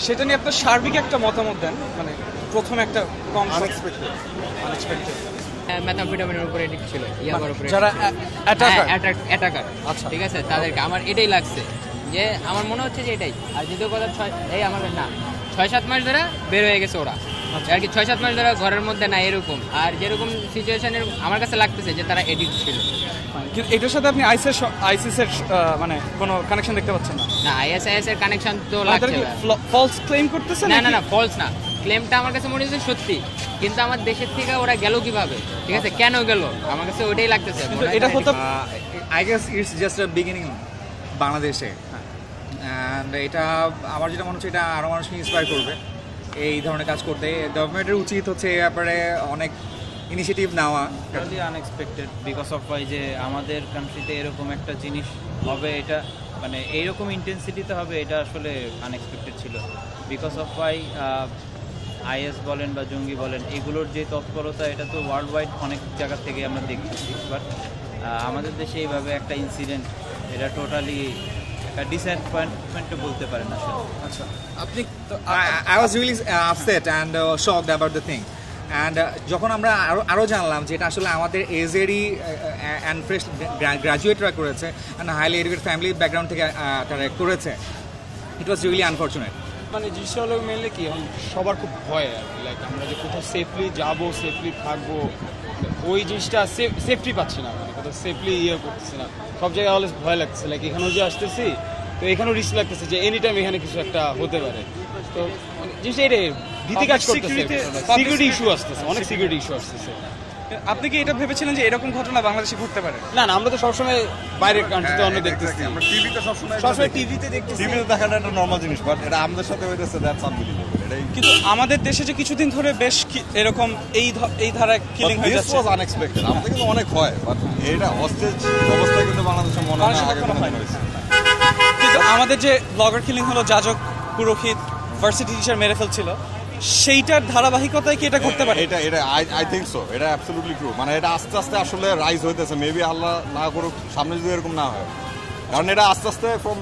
সেটা নিয়ে আপনার সার্বিক একটা মতামত দেন, মানে প্রথম একটা কম আনএক্সপেক্টেড মেথামফেটামিনের উপরে এডিক্ট ছিল, ইয়াবার উপরে যারা অ্যাটাকার, আচ্ছা ঠিক আছে, তাদেরকে আমার এটাই লাগছে যে আমার মনে হচ্ছে যে এটাই। আর দ্বিতীয় কথা এই আমাদের না 6-7 মাস ধরে বের হয়ে গেছে ওরা আর কি, 6-7 মাস ধরে ঘরের মধ্যে না এরকম। আর যেরকম সিচুয়েশনের আমার কাছে লাগতেছে যে তারা এডিক্ট ছিল। কিন্তু এটার সাথে আপনি আইসিসের মানে কোনো কানেকশন দেখতে পাচ্ছেন না? না, আইএসআইএস এর কানেকশন তো লাগছে। ফলস ক্লেম করতেছেন? না না না, ফলস না, ক্লেমটা আমার কাছে মনে হচ্ছে সত্যি, কিন্তু আমার দেশের থেকে ওরা গেল কিভাবে, ঠিক আছে, কেন গেল, আমার কাছে ওইটাই লাগতেছে। এটা হতো I guess it's just a beginning বাংলাদেশে, অ্যান্ড এটা আমার যেটা মনে হচ্ছে এটা আরও মানুষকে ইন্সপায়ার করবে এই ধরনের কাজ করতে। গভর্নমেন্টের উচিত হচ্ছে এই ব্যাপারে অনেক ইনিশিয়েটিভ নেওয়া। Totally unexpected because of why যে আমাদের কান্ট্রিতে এরকম একটা জিনিস হবে, এটা মানে এইরকম ইন্টেন্সিটিতে হবে, এটা আসলে আনএক্সপেক্টেড ছিল। বিকজ অফ ওয়াই আইএস বলেন বা জঙ্গি বলেন, এগুলোর যে তৎপরতা এটা তো ওয়ার্ল্ড ওয়াইড অনেক জায়গা থেকে আমরা দেখতেছি, বাট আমাদের দেশে এইভাবে একটা ইনসিডেন্ট, এটা টোটালি একটা ডিসঅ্যাপয়েন্টমেন্টও বলতে পারেন আসলে। আচ্ছা, আপনি I was really upset and shocked about the thing. And যখন আমরা আরও জানলাম যে এটা আসলে আমাদের এজেরই অ্যান্ড ফ্রেশ গ্র্যাজুয়েটরা করেছে and highly educated family background থেকে তারা করেছে, ইট ওয়াজ রিয়েলি আনফর্চুনেট। মানে জিনিসটা হলো মেনলি কি, এখন সবার খুব ভয় আর কি, লাইক আমরা যে কোথাও সেফলি যাবো, সেফলি থাকবো, ওই জিনিসটা সেফটি পাচ্ছি না, মানে কোথাও সেফলি করতেছি না, সব জায়গায় অলওয়েজ ভয় লাগতেছে। লাইক এখানেও যে আসতেছি তো এখানেও রিস্ক লাগতেছে যে এনি টাইম এখানে কিছু একটা হতে পারে। তো জিনিসটা এটাই ভীতি কাজ করতেছে, সিকিউরিটি ইস্যু আসতেছে, অনেক সিকিউরিটি ইস্যু আসতেছে। আপনি কি এটা ভেবেছিলেন যে এরকম ঘটনা বাংলাদেশে ঘটতে পারে? না না, আমরা তো সবসময় বাইরের কান্ট্রিতে অন্য দেখতেছি, আমরা টিভিতে সবসময় টিভিতে দেখতেছি, টিভিতে দেখাটা একটা নরমাল জিনিস, বাট এটা আমাদের সাথে হইতেছে, দ্যাটস আনবিলিভেবল। এটাই কিন্তু আমাদের দেশে যে কিছুদিন ধরে বেশ এরকম এই ধারায় কিলিং হয়ে যাচ্ছে, আনএক্সপেক্টেড। আমাদের কিন্তু অনেক হয়, বাট এটা হস্টেজ অবস্থায় কিন্তু বাংলাদেশে মনে হয় না আগে কখনো হয়েছে। কিন্তু আমাদের যে ব্লগার কিলিং হলো, যাজক, পুরোহিত, ভার্সিটি টিচার মেরে ফেলছিল, সেইটার ধারাবাহিকতায় কি এটা করতে পারে? এটা আই থিঙ্ক সো, এটা অ্যাবসলিউটলি ট্রু। মানে এটা আস্তে আস্তে আসলে রাইজ হইতেছে, মেবি আল্লাহ না করুক সামনে যদি এরকম না হয়, কারণ এটা আস্তে আস্তে ফ্রম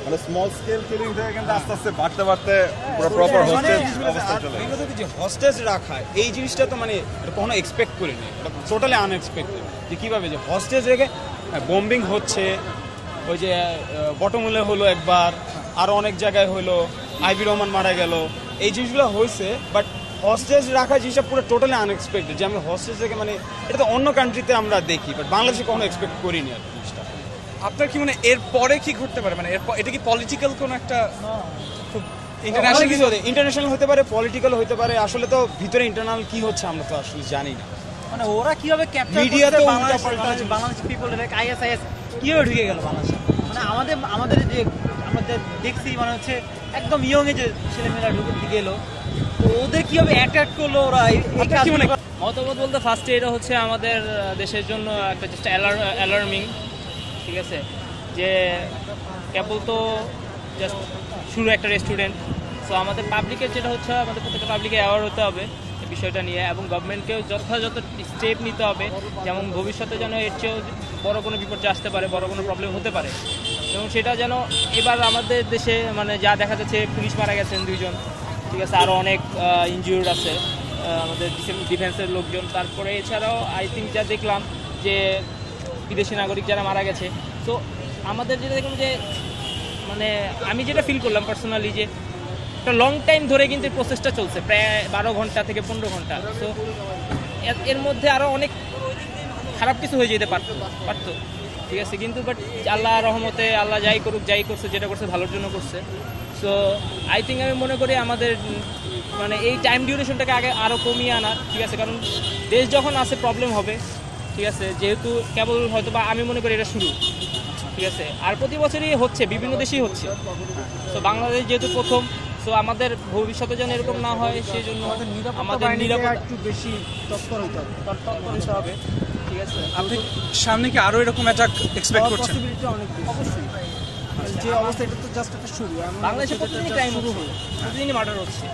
মানে স্মল স্কেল কিলিং থেকে কিন্তু আস্তে আস্তে বাড়তে বাড়তে পুরো প্রপার হোস্টেজ অবস্থা চলে যায়। যে হোস্টেজ রাখা এই জিনিসটা তো মানে কখনো এক্সপেক্ট করিনি, এটা টোটালি আনএক্সপেক্টেড যে কীভাবে যে হোস্টেজ রেখে বম্বিং হচ্ছে। ওই যে বটমূলে হলো একবার, আরও অনেক জায়গায় হলো, আইবি রহমান মারা গেল, এই জিনিসগুলো হয়েছে। বাট হস্টেজ রাখা জিনিসটা পুরো টোটালি আনএক্সপেক্টেড, যে আমি হস্টেজ থেকে মানে এটা তো অন্য কান্ট্রিতে আমরা দেখি, বাট বাংলাদেশে কখনো এক্সপেক্ট করিনি আর জিনিসটা। আপনার কি মানে এর পরে কি ঘটতে পারে, মানে এটা কি পলিটিক্যাল কোনো একটা খুব ইন্টারন্যাশনাল হতে পারে, পলিটিক্যাল হতে পারে, আসলে তো ভিতরে ইন্টারনাল কি হচ্ছে আমরা তো আসলে জানি না। মানে ওরা কিভাবে ক্যাপচার মিডিয়া তো বাংলাদেশ পিপলের আইএসআইএস কিভাবে ঢুকে গেল বাংলাদেশে? মানে আমাদের যে আমরা দেখছি মানে হচ্ছে একদম ইয়ং এজে ছেলেমেয়েরা ঢুকে গেল, তো ওদের কিভাবে অ্যাট্রাক্ট করলো ওরা? মতামত বলতে ফার্স্টে এটা হচ্ছে আমাদের দেশের জন্য একটা জাস্ট অ্যালার্মিং, ঠিক আছে, যে কেবল তো জাস্ট শুরু একটা রেস্টুরেন্ট। সো আমাদের পাবলিকের যেটা হচ্ছে, আমাদের প্রত্যেকটা পাবলিকে অ্যাওয়ার হতে হবে এই বিষয়টা নিয়ে, এবং গভর্নমেন্টকেও যথাযথ স্টেপ নিতে হবে, যেমন ভবিষ্যতে যেন এর চেয়েও বড় কোনো বিপর্যয় আসতে পারে, বড় কোনো প্রবলেম হতে পারে, এবং সেটা যেন এবার আমাদের দেশে মানে যা দেখা যাচ্ছে, পুলিশ মারা গেছেন 2 জন, ঠিক আছে, আরও অনেক ইনজিউর্ড আছে আমাদের ডিফেন্সের লোকজন। তারপরে এছাড়াও আই থিঙ্ক যা দেখলাম যে বিদেশি নাগরিক যারা মারা গেছে। তো আমাদের যেটা দেখলাম যে মানে আমি যেটা ফিল করলাম পার্সোনালি, যে একটা লং টাইম ধরে কিন্তু প্রসেসটা চলছে, প্রায় 12 ঘন্টা থেকে 15 ঘন্টা। তো এর মধ্যে আরও অনেক খারাপ কিছু হয়ে যেতে পারতো, ঠিক আছে, কিন্তু বাট আল্লাহ রহমতে আল্লাহ যাই করুক, যাই করছে, যেটা করছে ভালোর জন্য করছে। সো আই থিঙ্ক আমি মনে করি আমাদের মানে এই টাইম ডিউরেশনটাকে আগে আরও কমিয়ে আনার, ঠিক আছে, কারণ দেশ যখন আসে প্রবলেম হবে, ঠিক আছে, যেহেতু কেবল হয়তো বা আমি মনে করি এটা শুরু, ঠিক আছে, আর প্রতি বছরই হচ্ছে, বিভিন্ন দেশেই হচ্ছে। তো বাংলাদেশ যেহেতু প্রথম, সো আমাদের ভবিষ্যতে যেন এরকম না হয়, সেই জন্য আমাদের নিরাপত্তা একটু বেশি তৎপর হতে হবে, ঠিক আছে। আপনি সামনে কি আরো এরকম অ্যাটাক এক্সপেক্ট করছেন? পসিবিলিটি অনেক বেশি, অবশ্যই। যে অবস্থা, এটা তো জাস্ট একটা শুরু, বাংলাদেশে প্রতিদিনই ক্রাইম শুরু হলো, প্রতিদিনই মার্ডার হচ্ছে,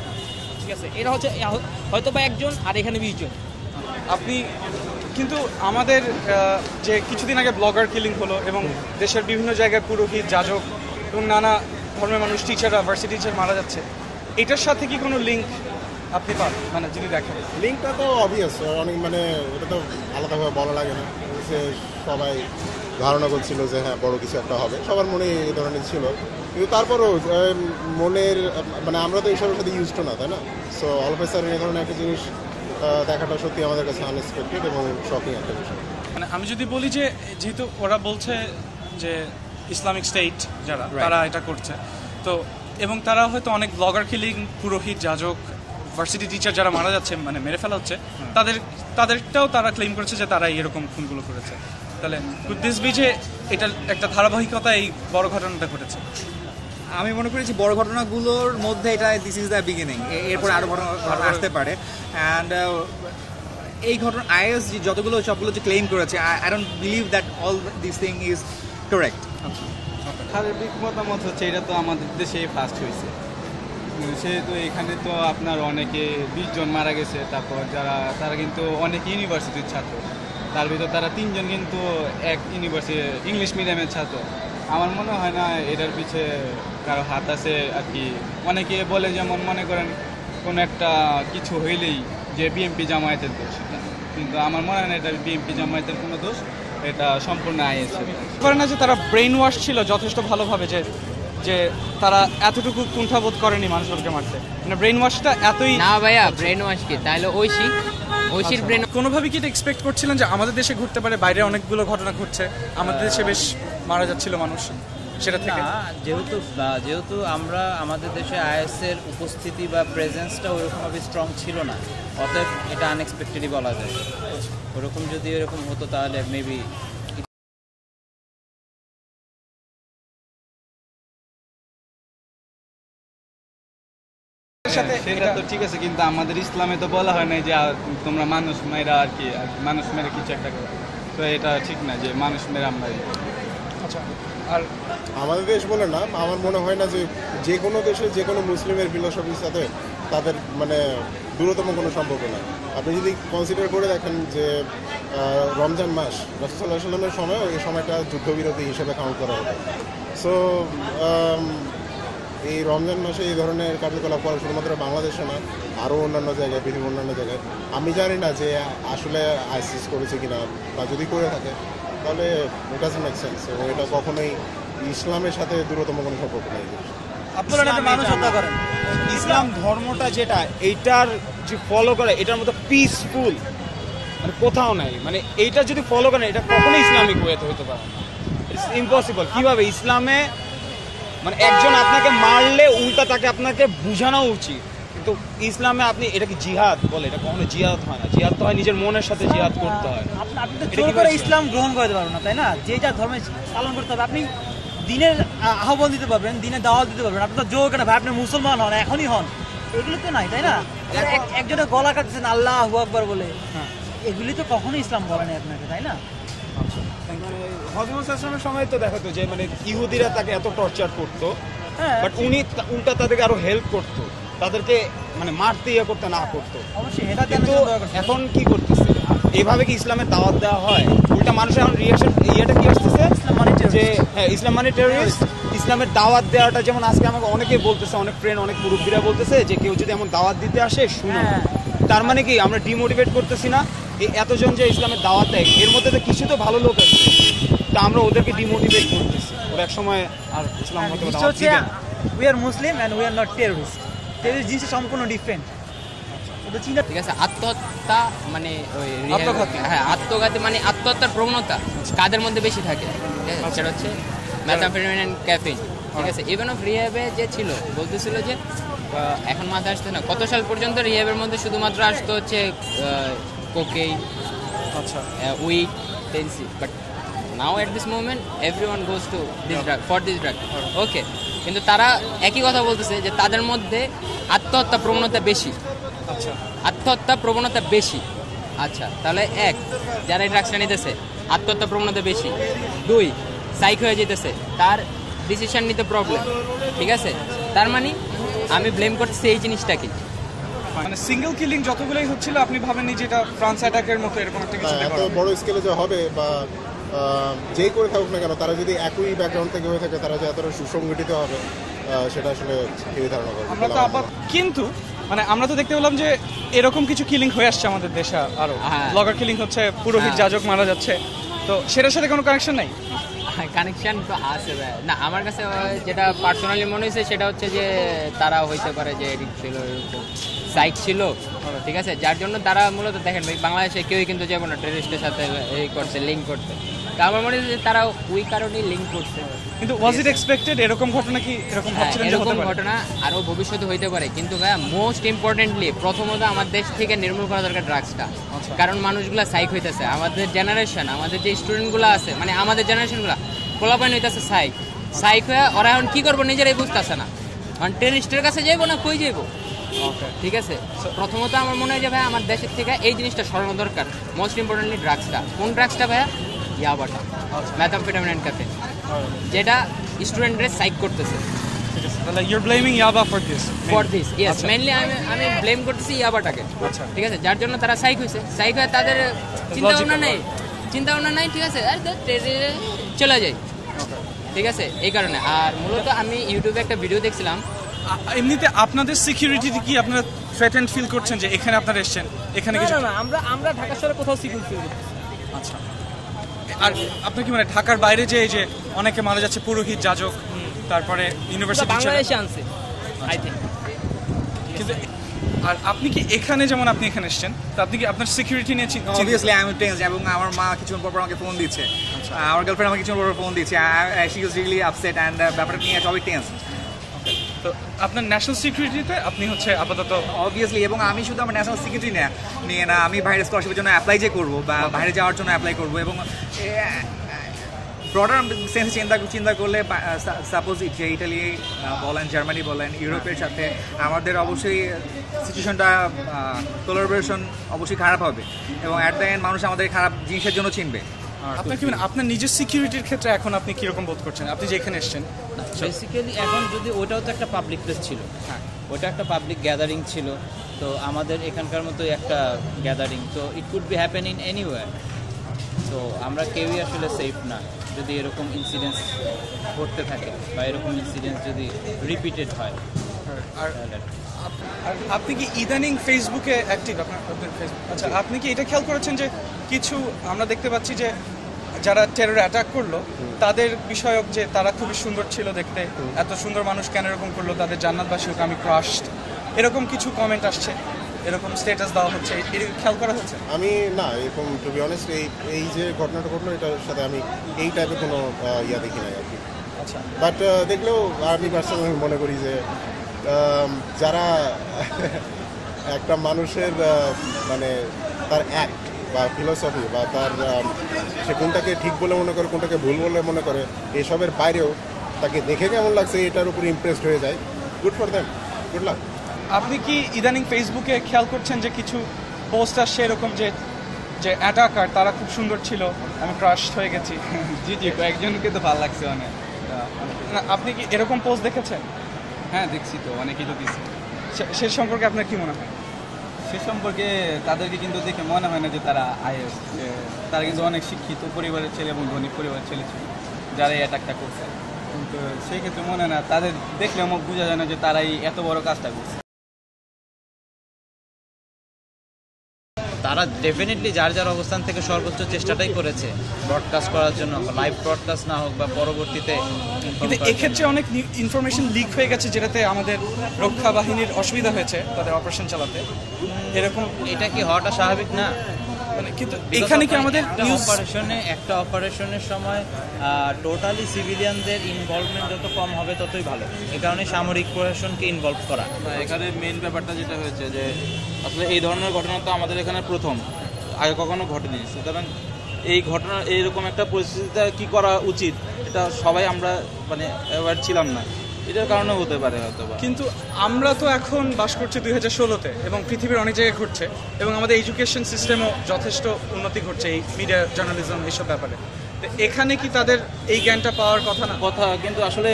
ঠিক আছে, এরা হচ্ছে হয়তো বা একজন, আর এখানে 20 জন। আপনি কিন্তু আমাদের যে কিছুদিন আগে ব্লগার কিলিং হলো, এবং দেশের বিভিন্ন জায়গায় পুরোহিত, যাজক এবং নানা ধর্মের মানুষ, টিচাররা, ভার্সিটি টিচার মারা যাচ্ছে, এটার সাথে কি কোনো লিঙ্ক আপনি পান মানে যদি দেখেন? লিঙ্কটা তো অবভিয়াস, অনেক মানে এটা তো আলাদাভাবে বলা লাগে না, যে সবাই ধারণা করছিল যে হ্যাঁ বড় কিছু একটা হবে, সবার মনে এই ধরনের ছিল, কিন্তু তারপরেও মনের মানে আমরা তো এইসবের সাথে ইউজড না, তাই না? So all of a sudden এই ধরনের একটা জিনিস দেখাটা সত্যি আমাদের কাছে আনএক্সপেক্টেড এবং শকিং একটা বিষয়। মানে আমি যদি বলি যে যেহেতু ওরা বলছে যে ইসলামিক স্টেট যারা তারা এটা করছে, তো এবং তারা হয়তো অনেক ব্লগার কিলিং, পুরোহিত, যাজক, ভার্সিটি টিচার যারা মারা যাচ্ছে মানে মেরে ফেলা হচ্ছে, তাদেরটাও তারা ক্লেম করেছে যে তারা এরকম খুনগুলো করেছে। তাহলে কুড দিস বি যে এটা একটা ধারাবাহিকতা এই বড় ঘটনাটা ঘটেছে? আমি মনে করি যে বড় ঘটনাগুলোর মধ্যে এটা দিস ইজ দ্য বিগিনিং, এরপরে আরও ঘটনা আসতে পারে। অ্যান্ড এই ঘটনা আইএস যতগুলো সবগুলো যে ক্লেম করেছে, I don't believe that all this thing is correct. সার্বিক মতামত হচ্ছে এটা তো আমাদের দেশে ফার্স্ট হয়েছে, সেহেতু এখানে তো আপনার অনেকে 20 জন মারা গেছে, তারপর তারা কিন্তু অনেক ইউনিভার্সিটির ছাত্র, তার ভিতর তারা 3 জন কিন্তু এক ইউনিভার্সিটি ইংলিশ মিডিয়ামের ছাত্র। আমার মনে হয় না এটার পিছে কারো হাত আছে আর কি। অনেকে বলে, যেমন মনে করেন কোনো একটা কিছু হইলেই যে বিএনপি জামায়াতের দোষ, কিন্তু আমার মনে হয় না এটা বিএনপি জামায়াতের কোনো দোষ, এটা সম্পূর্ণ আইএসএ। করে না যে তারা ব্রেন ওয়াশ ছিল যথেষ্ট ভালোভাবে, যে তারা এতটুকু কুণ্ঠাবোধ করেনি মানুষকে মারতে, মানে ব্রেন ওয়াশটা এতই না ভাইয়া, ব্রেন ওয়াশ কি তাহলে ঐশীর ব্রেন কোনোভাবে কি এটা এক্সপেক্ট করছিলেন যে আমাদের দেশে ঘটতে পারে? বাইরে অনেকগুলো ঘটনা ঘটছে, আমাদের দেশে বেশ মারা যাচ্ছিল মানুষ সেটা থেকে। না, যেহেতু আমরা আমাদের দেশে আইএসের উপস্থিতি বা প্রেজেন্সটা ওরকমভাবে স্ট্রং ছিল না, অতএব এটা আনএক্সপেক্টেডই বলা যায়। ওরকম যদি এরকম হতো তাহলে মেবি সেটা তো ঠিক আছে, কিন্তু আমাদের ইসলামে তো বলা হয় না যে তোমরা মানুষ মেয়েরা আর কি মানুষ মেরে কিছু একটা করো, তো এটা ঠিক না যে মানুষ মেরে আমরা। আচ্ছা, আর আমাদের দেশ বলে না, আমার মনে হয় না যে কোনো দেশে যে কোনো মুসলিমের ফিলোসফির সাথে তাদের মানে দূরতম কোনো সম্পর্ক নাই। আপনি যদি কনসিডার করে দেখেন যে রমজান মাস রাসূল সাল্লাল্লাহু আলাইহি ওয়াসাল্লামের সময় এই সময়টা যুদ্ধবিরতি হিসেবে কাউন্ট করা হতো। সো এই রমজান মাসে এই ধরনের কার্যকলাপ করা শুধুমাত্র বাংলাদেশে না, আরও অন্যান্য জায়গায়, পৃথিবীর অন্যান্য জায়গায়। আমি জানি না যে আসলে আইসিস করেছে কিনা, বা যদি করে থাকে তাহলে ইট ডাজন্ট মেক সেন্স, এবং এটা কখনোই ইসলামের সাথে দূরতম কোনো সম্পর্ক নেই। আপনারা একটা মানুষ হত্যা করেন, ইসলাম ধর্মটা যেটা এইটার যে ফলো করে, এটার মতো পিসফুল মানে কোথাও নাই। মানে এইটা যদি ফলো করেন, এটা কখনোই ইসলামিক ওয়েতে হতে পারে না, ইটস ইম্পসিবল। কিভাবে ইসলামে মানে একজন আপনাকে মারলে উল্টা তাকে আপনাকে বুঝানো উচিত, কিন্তু ইসলামে আপনি এটাকে জিহাদ বলে, এটা কখনো জিহাদ হয় না। জিহাদ তো হয় নিজের মনের সাথে জিহাদ করতে হয়। আপনি তো জোর করে ইসলাম গ্রহণ করতে পারবেন না, তাই না? যে যা ধর্মে পালন করতে হবে, আপনি দিনের আহ্বান দিতে পারবেন, দিনের দাওয়াত দিতে পারবেন। আপনি তো জোর কেন ভাই, আপনি মুসলমান হন, এখনই হন, এগুলো তো নাই, তাই না? একজনের গলা কাটছেন আল্লাহু আকবার বলে, এগুলি তো কখনোই ইসলাম বলে না আপনাকে, তাই না? হযরত সাল্লাল্লাহু সময় তো দেখাতো যে মানে ইহুদিরা তাকে এত টর্চার করতো, হ্যাঁ, বাট উনি উল্টা তাদেরকে আরো হেল্প করতো, তাদেরকে মানে মারতে ইয়ে করতে না করতো। অবশ্যই এটা কিন্তু এখন কি করতেছে, এইভাবে কি ইসলামের দাওয়াত দেওয়া হয়? উল্টা মানুষের এখন রিয়াকশন ইয়েটা কি আসতেছে যে হ্যাঁ ইসলাম মানে টেররিস্ট। ইসলামের দাওয়াত দেওয়াটা যেমন আজকে আমাকে অনেকেই বলতেছে, অনেক ফ্রেন্ড, অনেক মুরব্বীরা বলতেছে যে কেউ যদি এমন দাওয়াত দিতে আসে শুনো। তার মানে কি আমরা ডিমোটিভেট করতেছি না? এই এতজন যে ইসলামের দাওয়াত দেয়, এর মধ্যে তো কিছু তো ভালো লোক আছে, তা আমরা ওদেরকে ডিমোটিভেট করতেছি। ওরা এক সময় আর ইসলাম হতে we are Muslim and we are not terrorist. Terrorist জিনিসটা সম্পূর্ণ ডিফারেন্ট। ঠিক আছে, আত্মহত্যা মানে ওই হ্যাঁ আত্মঘাতী মানে আত্মহত্যার প্রবণতা কাদের মধ্যে বেশি থাকে? ঠিক আছে, সেটা হচ্ছে মেথামফেটামিন এন্ড ক্যাফিন। ঠিক আছে, ইভেন অফ রিহ্যাবে যে ছিল বলতেছিল যে এখন মাথায় আসছে না কত সাল পর্যন্ত রিহ্যাবের মধ্যে শুধুমাত্র আসতো হচ্ছে কোকেইন, আচ্ছা উইড, টেনসি, but now at this moment everyone goes to this drug for this drug. Okay, কিন্তু তারা একই কথা বলতেছে যে তাদের মধ্যে আত্মহত্যা প্রবণতা বেশি। আচ্ছা, আত্মহত্যা প্রবণতা বেশি। আচ্ছা, তাহলে এক, যারা এই ড্রাগসটা নিতেছে আত্মহত্যা প্রবণতা বেশি। দুই, সাইক হয়ে যেতেছে, তার ডিসিশন নিতে প্রবলেম। ঠিক আছে, তার মানে আমি ব্লেম করতেছি এই জিনিসটাকে। মানে সিঙ্গেল কিলিং যতগুলোই হচ্ছিল, আপনি ভাবেননি যে এটা ফ্রান্স অ্যাটাকের মতো এরকম একটা কিছু এত বড় স্কেলে যে হবে, বা যেই করে থাকুক না কেন, তারা যদি একই ব্যাকগ্রাউন্ড থেকে হয়ে থাকে, তারা যে এতটা সুসংগঠিত হবে সেটা আসলে কেউই ধারণা করবে। আমরা তো আবার কিন্তু মানে আমরা তো দেখতে পেলাম যে এরকম কিছু কিলিং হয়ে আসছে আমাদের দেশে, আরো হ্যাঁ। ব্লগার কিলিং হচ্ছে, পুরোহিত হ্যাঁ। যাজক মারা যাচ্ছে, তো সেটার সাথে কোনো কানেকশন নাই? কানেকশন তো আছে ভাই। না, আমার কাছে যেটা পার্সোনালি মনে হয়েছে সেটা হচ্ছে যে তারা হইতে পারে যে এডিট ছিল, এরকম সাইট ছিল, ঠিক আছে, যার জন্য তারা মূলত দেখেন ভাই বাংলাদেশে কেউই কিন্তু যাবো না টেররিস্টের সাথে এই করতে, লিঙ্ক করতে। তো আমার মনে হচ্ছে যে তারা ওই কারণেই লিঙ্ক করছে। কিন্তু ওয়াজ ইট এক্সপেক্টেড এরকম ঘটনা কি এরকম ভাবছিলেন যে হতে এরকম পারে? ঘটনা আরো ভবিষ্যতে হইতে পারে, কিন্তু ভাই মোস্ট ইম্পর্টেন্টলি প্রথমত আমার দেশ থেকে নির্মূল করা দরকার ড্রাগসটা। কারণ মানুষগুলা সাইক হইতেছে, আমাদের জেনারেশন, আমাদের যে স্টুডেন্টগুলো আছে, মানে আমাদের জেনারেশনগুলো পোলাপাইন হইতেছে সাইক হয়ে ওরা এখন কি করবো নিজেরাই বুঝতেছে না, মানে টেররিস্টের কাছে যাইবো না কই যাইবো। ঠিক আছে, প্রথমত আমার মনে হয় যে ভাই আমার দেশের থেকে এই জিনিসটা সরানো দরকার। মোস্ট ইম্পর্টেন্টলি ড্রাগসটা। কোন ড্রাগসটা ভাইয়া? ইয়াবাটা, ম্যাথামফেটামিন ক্যাফে, যেটা স্টুডেন্টদের সাইক করতেছে। তাহলে ইউ আর ব্লেমিং ইয়াবা for this? For this, yes, mainly আমি ব্লেম করতেছি ইয়াবাটাকে। আচ্ছা, ঠিক আছে, যার জন্য তারা সাইক হয়েছে, সাইক হয়ে তাদের চিন্তা ভাবনা নাই, ঠিক আছে, আর চলে যায়, ঠিক আছে, এই কারণে। আর মূলত আমি ইউটিউবে একটা ভিডিও দেখছিলাম। এমনিতে আপনাদের সিকিউরিটি কি আপনারা থ্রেটেন্ড ফিল করছেন যে এখানে আপনারা এসেছেন, এখানে কিছু? না, আমরা ঢাকা শহরে কোথাও সিকিউর ফিল করছি। আচ্ছা, আর আপনার কি মানে ঢাকার বাইরে যে এই যে অনেকে মারা যাচ্ছে, পুরোহিত যাজক, তারপরে ইউনিভার্সিটি বাংলাদেশে আনছে আই থিঙ্ক। কিন্তু আর আপনি কি এখানে, যেমন আপনি এখানে এসেছেন, তো আপনি কি আপনার সিকিউরিটি নিয়ে অবভিয়াসলি আই এম টেন্স, এবং আমার মা কিছুক্ষণ পর আমাকে ফোন দিচ্ছে, আমার গার্লফ্রেন্ড আমাকে কিছুক্ষণ পর ফোন দিচ্ছে, she is really upset and ব্যাপারটা নিয়ে সবাই টেন্স। তো আপনার ন্যাশনাল সিকিউরিটিতে আপনি হচ্ছে আপাতত? অবভিয়াসলি, এবং আমি শুধু আমার ন্যাশনাল সিকিউরিটি নিয়ে না, আমি বাইরে স্কলারশিপের জন্য অ্যাপ্লাই যে করবো বা বাইরে যাওয়ার জন্য অ্যাপ্লাই করবো, এবং ব্রডার সেন্সে চিন্তা করলে সাপোজ যে ইটালি বলেন, জার্মানি বলেন, ইউরোপের সাথে আমাদের অবশ্যই সিচুয়েশনটা কোলাবোরেশন অবশ্যই খারাপ হবে, এবং অ্যাট দ্য এন্ড মানুষ আমাদের খারাপ জিনিসের জন্য চিনবে। আপনার কি মানে আপনার নিজের সিকিউরিটির ক্ষেত্রে এখন আপনি কিরকম বোধ করছেন, আপনি যে এখানে এসেছেন? বেসিক্যালি এখন যদি ওটাও তো একটা পাবলিক প্লেস ছিল, হ্যাঁ, ওটা একটা পাবলিক গ্যাদারিং ছিল, তো আমাদের এখানকার মতো একটা গ্যাদারিং, তো it could be happen in anywhere. তো আমরা কেউই আসলে সেফ না যদি এরকম ইনসিডেন্টস ঘটতে থাকে বা এরকম ইনসিডেন্টস যদি রিপিটেড হয়। আর আপনি কি ইদানিং ফেসবুকে অ্যাক্টিভ? আপনার ফেসবুক, আচ্ছা, আপনি কি এটা খেয়াল করেছেন যে কিছু আমরা দেখতে পাচ্ছি যে যারা টেরর অ্যাটাক করলো তাদের বিষয়ক যে তারা খুবই সুন্দর ছিল দেখতে, এত সুন্দর মানুষ কেন এরকম করলো, তাদের জান্নাতবাসী হোক, আমি ক্রাশড, এরকম কিছু কমেন্ট আসছে, এরকম স্ট্যাটাস দেওয়া হচ্ছে, এর খেয়াল করা হচ্ছে? আমি না, এরকম টু বি অনেস্ট এই যে ঘটনাটা ঘটলো এটার সাথে আমি এই টাইপের কোনো ইয়া দেখি নাই আর কি। আচ্ছা, বাট দেখলেও আমি পার্সোনালি মনে করি যে যারা একটা মানুষের মানে তার অ্যাক্ট বা ফিলোসফি বা তার সে কোনটাকে ঠিক বলে মনে করে, কোনটাকে ভুল বলে মনে করে, এসবের বাইরেও তাকে দেখে কেমন লাগছে এটার উপর ইমপ্রেসড হয়ে যায়, good for them, good luck. আপনি কি ইদানিং ফেসবুকে খেয়াল করছেন যে কিছু পোস্ট আসছে এরকম যে যে অ্যাটাকার তারা খুব সুন্দর ছিল, আমি ক্রাশ হয়ে গেছি? জি জি, কয়েকজনকে তো ভালো লাগছে অনেক। না, আপনি কি এরকম পোস্ট দেখেছেন? হ্যাঁ, দেখছি তো, অনেকেই তো দিচ্ছে। সে সম্পর্কে আপনার কি মনে হয়? সে সম্পর্কে তাদেরকে কিন্তু দেখে মনে হয় না যে তারা আইএস, তারা কিন্তু অনেক শিক্ষিত পরিবারের ছেলে এবং ধনী পরিবারের ছেলে ছিল যারা এই অ্যাটাকটা করছে, কিন্তু সেই ক্ষেত্রে মনে হয় না, তাদের দেখলে আমার বোঝা যায় না যে তারাই এত বড় কাজটা করছে। তারা ডেফিনেটলি যার যার অবস্থান থেকে সর্বোচ্চ চেষ্টাটাই করেছে ব্রডকাস্ট করার জন্য, লাইভ ব্রডকাস্ট না হোক বা পরবর্তীতে। কিন্তু এক্ষেত্রে অনেক ইনফরমেশন লিক হয়ে গেছে যেটাতে আমাদের রক্ষা বাহিনীর অসুবিধা হয়েছে তাদের অপারেশন চালাতে, এরকম। এটা কি হওয়াটা স্বাভাবিক না? মানে কিন্তু এখানে কি আমাদের একটা অপারেশনের সময় টোটালি সিভিলিয়ানদের ইনভলভমেন্ট যত কম হবে ততই ভালো, এই কারণে সামরিক প্রশাসনকে ইনভলভ করা। এখানে মেইন ব্যাপারটা যেটা হয়েছে যে আসলে এই ধরনের ঘটনা তো আমাদের এখানে প্রথম, আগে কখনো ঘটেনি, সুতরাং এই ঘটনা এইরকম একটা পরিস্থিতিতে কি করা উচিত এটা সবাই আমরা মানে অ্যাওয়্যার ছিলাম না, এটার কারণে হতে পারে হয়তো। কিন্তু আমরা তো এখন বাস করছি 2016-তে, এবং পৃথিবীর অনেক জায়গায় ঘটছে, এবং আমাদের এডুকেশন সিস্টেমও যথেষ্ট উন্নতি ঘটছে এই মিডিয়া জার্নালিজম এইসব ব্যাপারে। তো এখানে কি তাদের এই জ্ঞানটা পাওয়ার কথা না? কথা, কিন্তু আসলে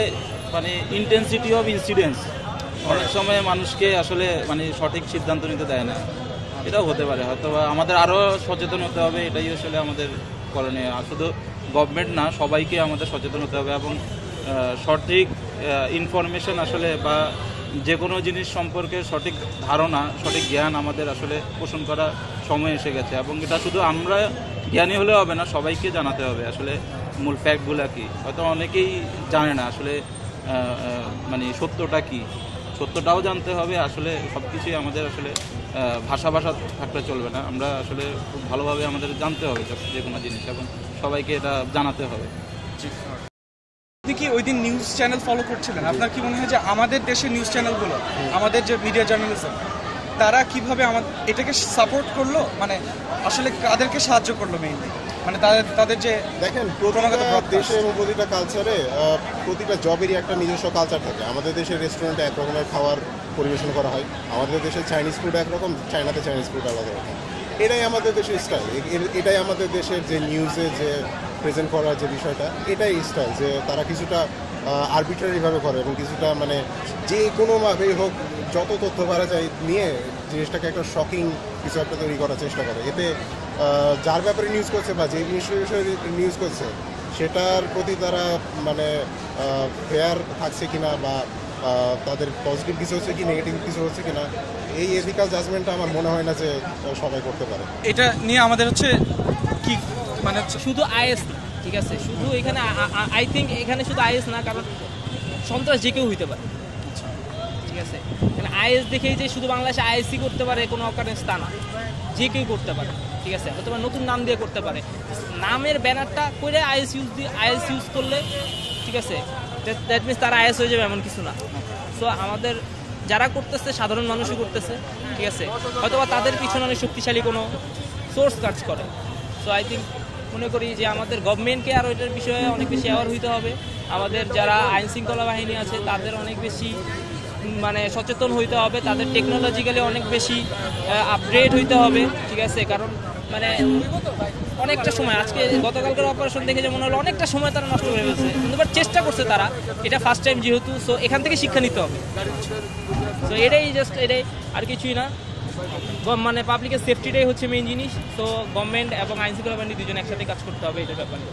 মানে ইন্টেন্সিটি অফ ইনসিডেন্স অনেক সময় মানুষকে আসলে মানে সঠিক সিদ্ধান্ত নিতে দেয় না, এটাও হতে পারে হয়তো। আমাদের আরও সচেতন হতে হবে, এটাই আসলে আমাদের করণীয়। শুধু গভর্নমেন্ট না, সবাইকে আমাদের সচেতন হতে হবে এবং সঠিক ইনফরমেশন আসলে বা যে কোনো জিনিস সম্পর্কে সঠিক ধারণা, সঠিক জ্ঞান আমাদের আসলে পোষণ করার সময় এসে গেছে, এবং এটা শুধু আমরা জ্ঞানী হলে হবে না, সবাইকে জানাতে হবে আসলে মূল ফ্যাক্টগুলো কি। হয়তো অনেকেই জানে না আসলে মানে সত্যটা কি, সত্যটাও জানতে হবে। আসলে সব কিছুই আমাদের আসলে ভাষা থাকলে চলবে না, আমরা আসলে খুব ভালোভাবে আমাদের জানতে হবে যে কোনো জিনিস, এবং সবাইকে এটা জানাতে হবে। আপনি কি ওই দিন নিউজ চ্যানেল ফলো করছিলেন? আপনার কি মনে হয় যে আমাদের দেশের নিউজ চ্যানেলগুলো, আমাদের যে মিডিয়া জার্নালিজম, তারা কিভাবে এটাকে সাপোর্ট করলো, মানে আসলে কাদেরকে সাহায্য করলো মেইনলি, মানে তাদের যে দেখেন প্রতিটা দেশে এবং প্রতিটা কালচারে প্রতিটা জবেরই একটা নিজস্ব কালচার থাকে। আমাদের দেশের রেস্টুরেন্টে এক রকমের খাবার পরিবেশন করা হয়, আমাদের দেশে চাইনিজ ফুড একরকম, চায়নাতে চাইনিজ ফুড আলাদা রকম। এটাই আমাদের দেশের স্টাইল, এটাই আমাদের দেশের যে নিউজে যে প্রেজেন্ট করার যে বিষয়টা, এটাই স্টাইল, যে তারা কিছুটা আরবিট্রারিভাবে করে এবং কিছুটা মানে যে কোনোভাবেই হোক যত তথ্য পারা যায় নিয়ে জিনিসটাকে একটা শকিং কিছু একটা তৈরি করার চেষ্টা করে। এতে যার ব্যাপারে নিউজ করছে বা যে জিনিসের বিষয়ে নিউজ করছে সেটার প্রতি তারা মানে ফেয়ার থাকছে কিনা বা তাদের পজিটিভ কিছু হচ্ছে কি নেগেটিভ কিছু হচ্ছে কিনা, এই এথিক্যাল জাজমেন্টটা আমার মনে হয় না যে সবাই করতে পারে। এটা নিয়ে আমাদের হচ্ছে কি মানে শুধু আইএস না, ঠিক আছে, শুধু এখানে আই থিঙ্ক এখানে শুধু আইএস না, কারণ সন্ত্রাস যে কেউ হইতে পারে, ঠিক আছে। মানে আইএস দেখেই যে শুধু বাংলাদেশে আইএসই করতে পারে কোনো অকারেন্স তা না, যে কেউ করতে পারে, ঠিক আছে। অথবা নতুন নাম দিয়ে করতে পারে, নামের ব্যানারটা করে আইএস ইউজ করলে, ঠিক আছে, দ্যাট মিনস তারা আইএস হয়ে যাবে এমন কিছু না। সো আমাদের যারা করতেছে সাধারণ মানুষই করতেছে, ঠিক আছে, হয়তোবা তাদের পিছনে অনেক শক্তিশালী কোনো সোর্স কাজ করে। সো আই থিঙ্ক মনে করি যে আমাদের গভর্নমেন্টকে আর ওইটার বিষয়ে অনেক বেশি অ্যাওয়ার হইতে হবে, আমাদের যারা আইন শৃঙ্খলা বাহিনী আছে তাদের অনেক বেশি মানে সচেতন হইতে হবে, তাদের টেকনোলজিক্যালি অনেক বেশি আপগ্রেড হইতে হবে, ঠিক আছে। কারণ মানে অনেকটা সময় আজকে গতকালকের অপারেশন দেখে যে মনে হলো অনেকটা সময় তারা নষ্ট করে ফেলছে, কিন্তু বাট চেষ্টা করছে তারা, এটা ফার্স্ট টাইম যেহেতু, সো এখান থেকে শিক্ষা নিতে হবে। সো এটাই আর কিছুই না, মানে পাবলিকের সেফটিটাই হচ্ছে মেইন জিনিস। তো গভর্নমেন্ট এবং আইন শৃঙ্খলা বাহিনী দুজন একসাথে কাজ করতে হবে এটার ব্যাপারে।